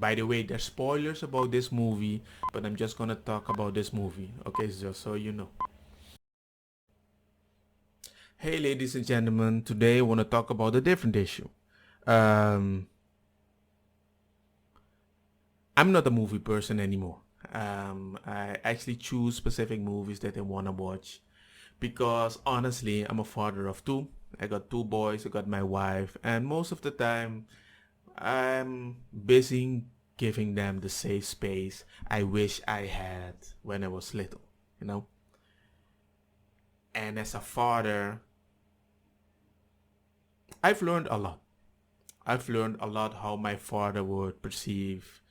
By the way, there's spoilers about this movie, but I'm just gonna talk about this movie. Okay, just so you know. Hey, ladies and gentlemen, today I want to talk about a different issue. Um, I'm not a movie person anymore. I actually choose specific movies that I want to watch because honestly, I'm a father of two. I got two boys, I got my wife, and most of the time, I'm busy giving them the safe space I wish I had when I was little, you know? And as a father, I've learned a lot. I've learned a lot how my father would perceive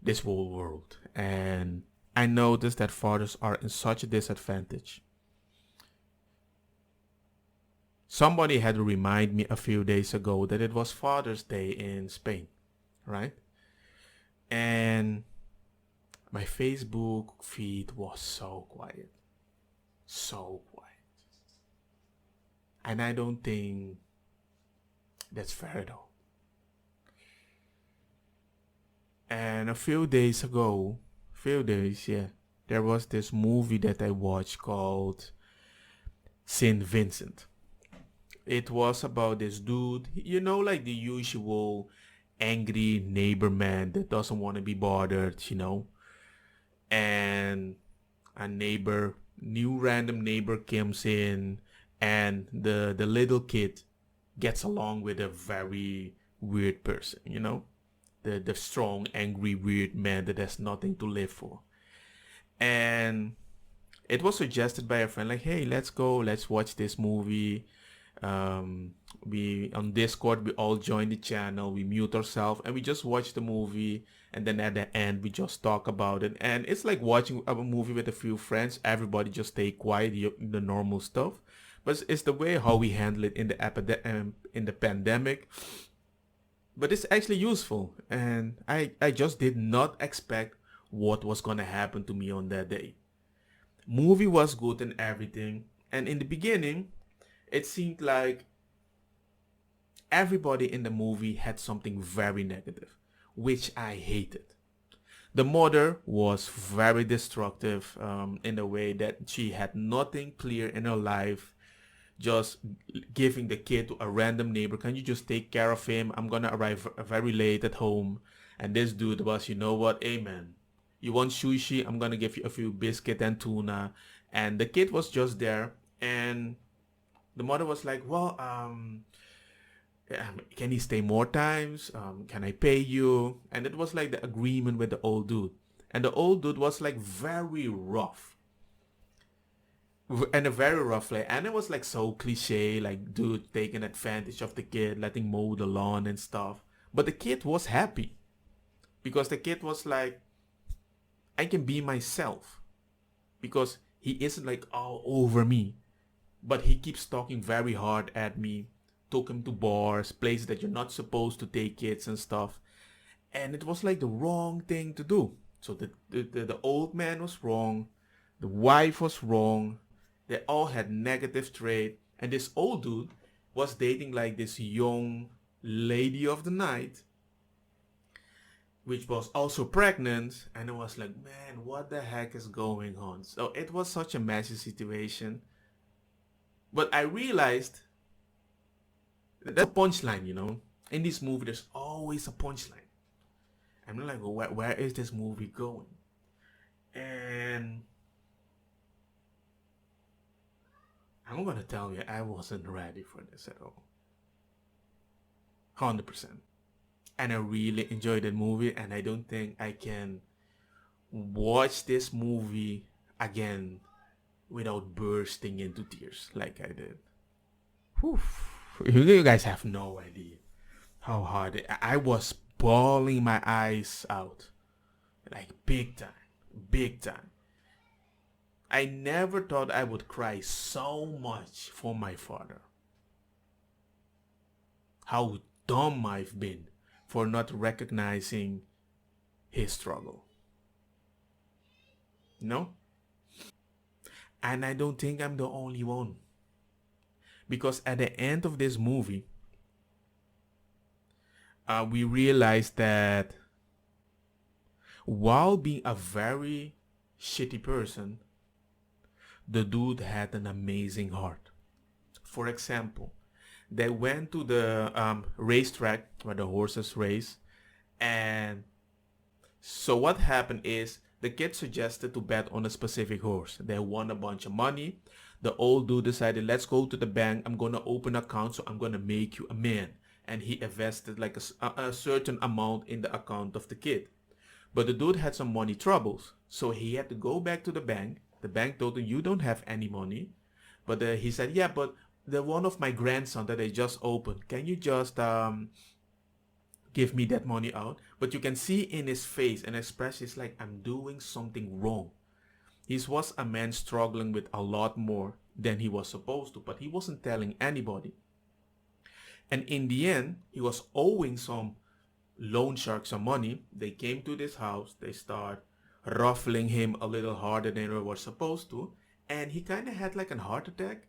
this whole world. And I noticed that fathers are in such a disadvantage. Somebody had to remind me a few days ago that it was Father's Day in Spain, right? And my Facebook feed was so quiet. So quiet. And I don't think that's fair though. And a few days ago, yeah, there was this movie that I watched called Saint Vincent. It was about this dude, you know, like the usual angry neighbor man that doesn't want to be bothered, you know. And a new random neighbor comes in, and the little kid gets along with a very weird person, you know, the strong, angry, weird man that has nothing to live for. And it was suggested by a friend, like, hey, let's watch this movie. We on Discord, we all join the channel, we mute ourselves, and we just watch the movie. And then at the end, we just talk about it. And it's like watching a movie with a few friends. Everybody just stay quiet, the normal stuff. But it's the way how we handle it in in the pandemic. But it's actually useful, and I just did not expect what was gonna happen to me on that day. Movie was good and everything, and in the beginning, it seemed like everybody in the movie had something very negative, which I hated. The mother was very destructive in the way that she had nothing clear in her life, just giving the kid to a random neighbor. Can you just take care of him? I'm gonna arrive very late at home. And this dude was, you know what, amen. You want sushi? I'm gonna give you a few biscuit and tuna. And the kid was just there, and the mother was like, well, can he stay more times? Can I pay you? And it was like the agreement with the old dude. And the old dude was like very rough. And a very rough way. And it was like so cliche, like dude taking advantage of the kid, letting mow the lawn and stuff. But the kid was happy because the kid was like, I can be myself because he isn't like all over me, but he keeps talking very hard at me. Took him to bars, places that you're not supposed to take kids and stuff. And it was like the wrong thing to do. So the old man was wrong, the wife was wrong, they all had negative trait, and this old dude was dating like this young lady of the night, which was also pregnant, and it was like, man, what the heck is going on? So it was such a messy situation. But I realized that's a punchline, you know. In this movie, there's always a punchline. I'm like, well, where is this movie going? And I'm gonna tell you, I wasn't ready for this at all. 100%. And I really enjoyed the movie, and I don't think I can watch this movie again without bursting into tears like I did. Whew. You guys have no idea how hard I was bawling my eyes out. Like big time. Big time. I never thought I would cry so much for my father. How dumb I've been for not recognizing his struggle. No? And I don't think I'm the only one. Because at the end of this movie, we realized that While being a very shitty person, the dude had an amazing heart. For example, they went to the racetrack where the horses race, and so what happened is the kid suggested to bet on a specific horse. They won a bunch of money. The old dude decided, let's go to the bank. I'm gonna open an account, so I'm gonna make you a man. And he invested like a certain amount in the account of the kid. But the dude had some money troubles, so he had to go back to the bank. The bank told him, you don't have any money. But he said, yeah, but the one of my grandson that I just opened, can you just give me that money out? But you can see in his face and expression, it's like, I'm doing something wrong. He was a man struggling with a lot more than he was supposed to, but he wasn't telling anybody. And in the end, he was owing some loan sharks some money. They came to this house, they start ruffling him a little harder than they were supposed to, and he kind of had like a heart attack,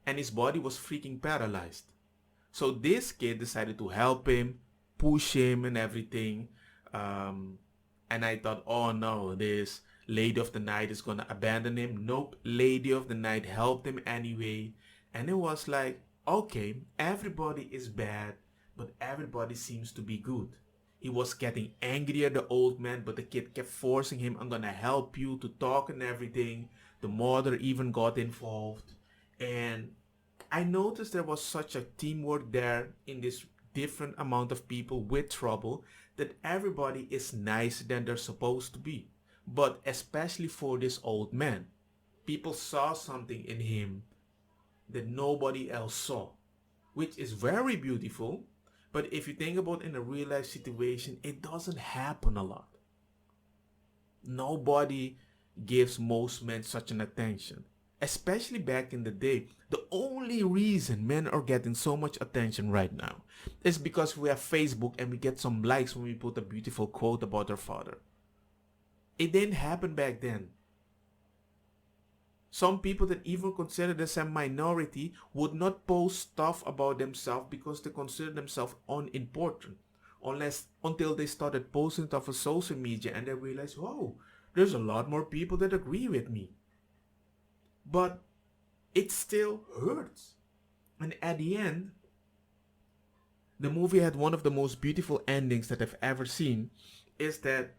and his body was freaking paralyzed. So this kid decided to help him, push him and everything. And I thought, oh no, this lady of the night is gonna abandon him. Nope, lady of the night helped him anyway. And it was like, okay, everybody is bad, but everybody seems to be good. He was getting angry at the old man, but the kid kept forcing him, I'm gonna help you, to talk and everything. The mother even got involved. And I noticed there was such a teamwork there in this different amount of people with trouble, that everybody is nicer than they're supposed to be. But especially for this old man, people saw something in him that nobody else saw, which is very beautiful. But if you think about in a real life situation, it doesn't happen a lot. Nobody gives most men such an attention. Especially back in the day, the only reason men are getting so much attention right now is because we have Facebook and we get some likes when we put a beautiful quote about our father. It didn't happen back then. Some people that even consider themselves a minority would not post stuff about themselves because they consider themselves unimportant. Until they started posting stuff on social media and they realized, oh, there's a lot more people that agree with me. But it still hurts. And at the end, the movie had one of the most beautiful endings that I've ever seen, is that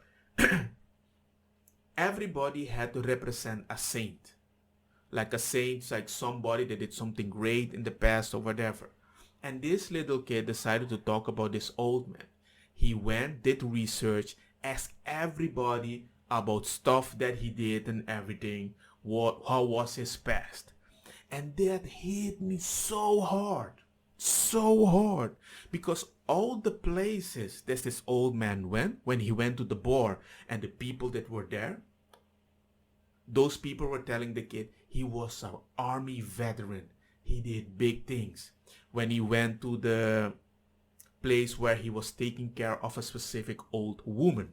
everybody had to represent a saint. Like a saint, like somebody that did something great in the past or whatever. And this little kid decided to talk about this old man. He went, did research, asked everybody about stuff that he did and everything. How was his past? And that hit me so hard. So hard. Because all the places that this old man went, when he went to the bar and the people that were there, those people were telling the kid he was an army veteran. He did big things. When he went to the place where he was taking care of a specific old woman,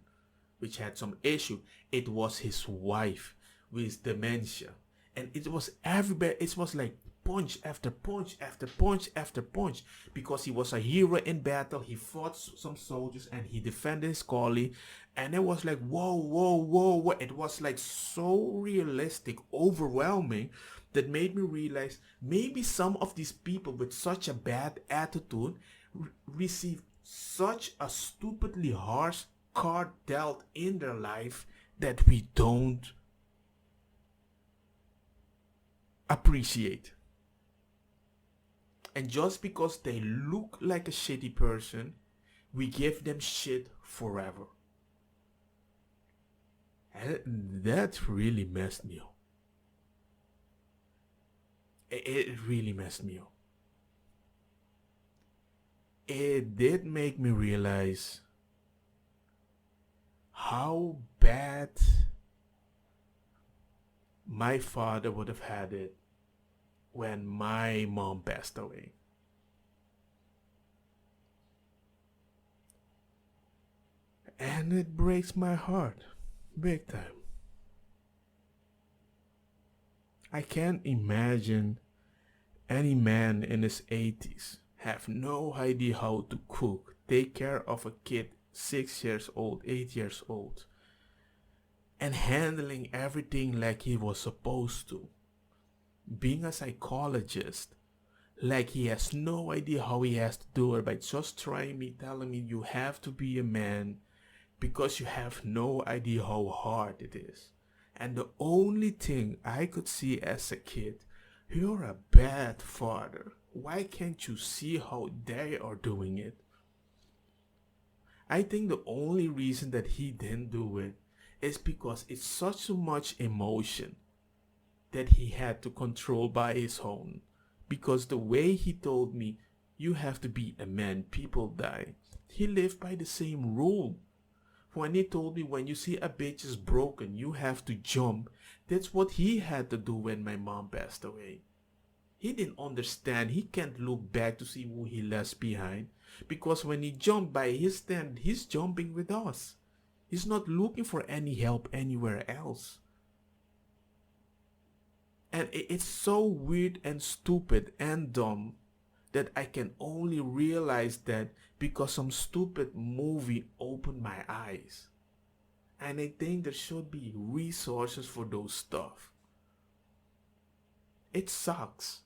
which had some issue, it was his wife with dementia. And it was everywhere. It was like punch after punch after punch after punch, because he was a hero in battle. He fought some soldiers and he defended his collie, and it was like whoa, whoa, whoa, whoa. It was like so realistic, overwhelming, that made me realize maybe some of these people with such a bad attitude receive such a stupidly harsh card dealt in their life that we don't appreciate. And just because they look like a shitty person, we give them shit forever. And that really messed me up. It really messed me up. It did make me realize how bad my father would have had it when my mom passed away. And it breaks my heart big time. I can't imagine any man in his 80s have no idea how to cook, take care of a kid 6 years old, 8 years old, and handling everything like he was supposed to. Being a psychologist, like he has no idea how he has to do it by just trying me, telling me you have to be a man because you have no idea how hard it is. And the only thing I could see as a kid, you're a bad father. Why can't you see how they are doing it? I think the only reason that he didn't do it is because it's such much emotion that he had to control by his own. Because the way he told me, you have to be a man, people die. He lived by the same rule. When he told me, when you see a bitch is broken, you have to jump. That's what he had to do when my mom passed away. He didn't understand. He can't look back to see who he left behind. Because when he jumped by his stand, he's jumping with us. He's not looking for any help anywhere else. And it's so weird and stupid and dumb that I can only realize that because some stupid movie opened my eyes. And I think there should be resources for those stuff. It sucks.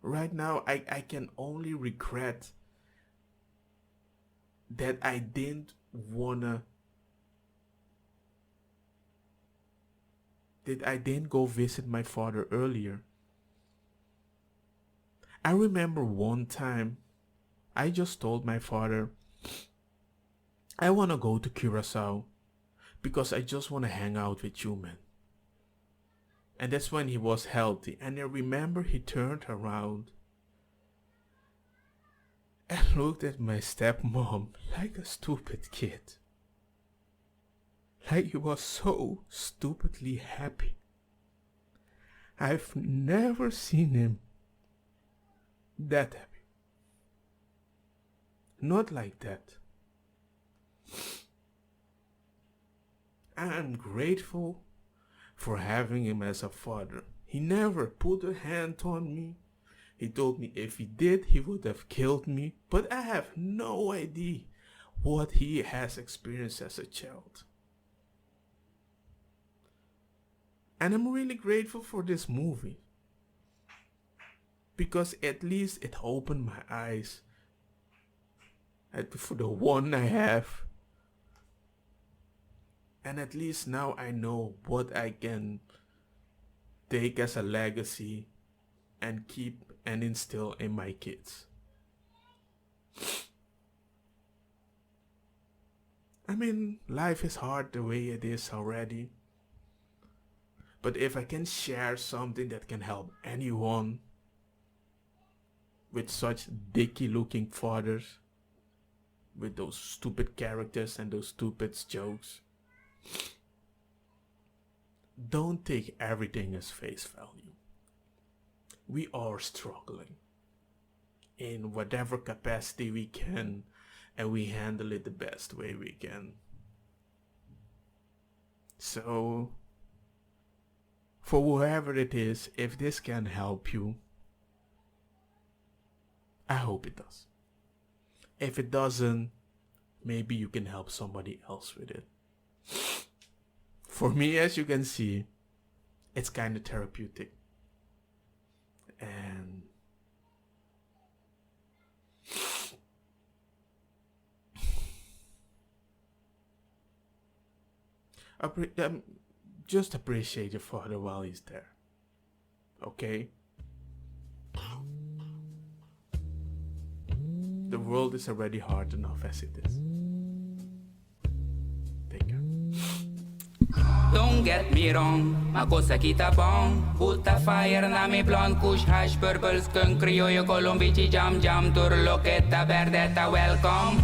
Right now, I can only regret that I didn't go visit my father earlier. I remember one time I just told my father I want to go to Curacao because I just want to hang out with you, man. And that's when he was healthy. And I remember he turned around and looked at my stepmom like a stupid kid. Like he was so stupidly happy. I've never seen him that happy. Not like that. I'm grateful for having him as a father. He never put a hand on me. He told me if he did, he would have killed me. But I have no idea what he has experienced as a child. And I'm really grateful for this movie. Because at least it opened my eyes for the one I have. And at least now I know what I can take as a legacy and keep and instill in my kids. I mean, life is hard the way it is already. But if I can share something that can help anyone with such dicky looking fathers, with those stupid characters and those stupid jokes, don't take everything as face value. We are struggling in whatever capacity we can, and we handle it the best way we can. So, for whoever it is, if this can help you, I hope it does. If it doesn't, maybe you can help somebody else with it. For me, as you can see, it's kind of therapeutic. And just appreciate your father while he's there. Okay? The world is already hard enough as it is. Take care. Don't get me wrong, ma cosa kita bong. Put a fire na mi blonde kush hash purple skunk criollo colombici jam jam turloqueta verdeta welcome.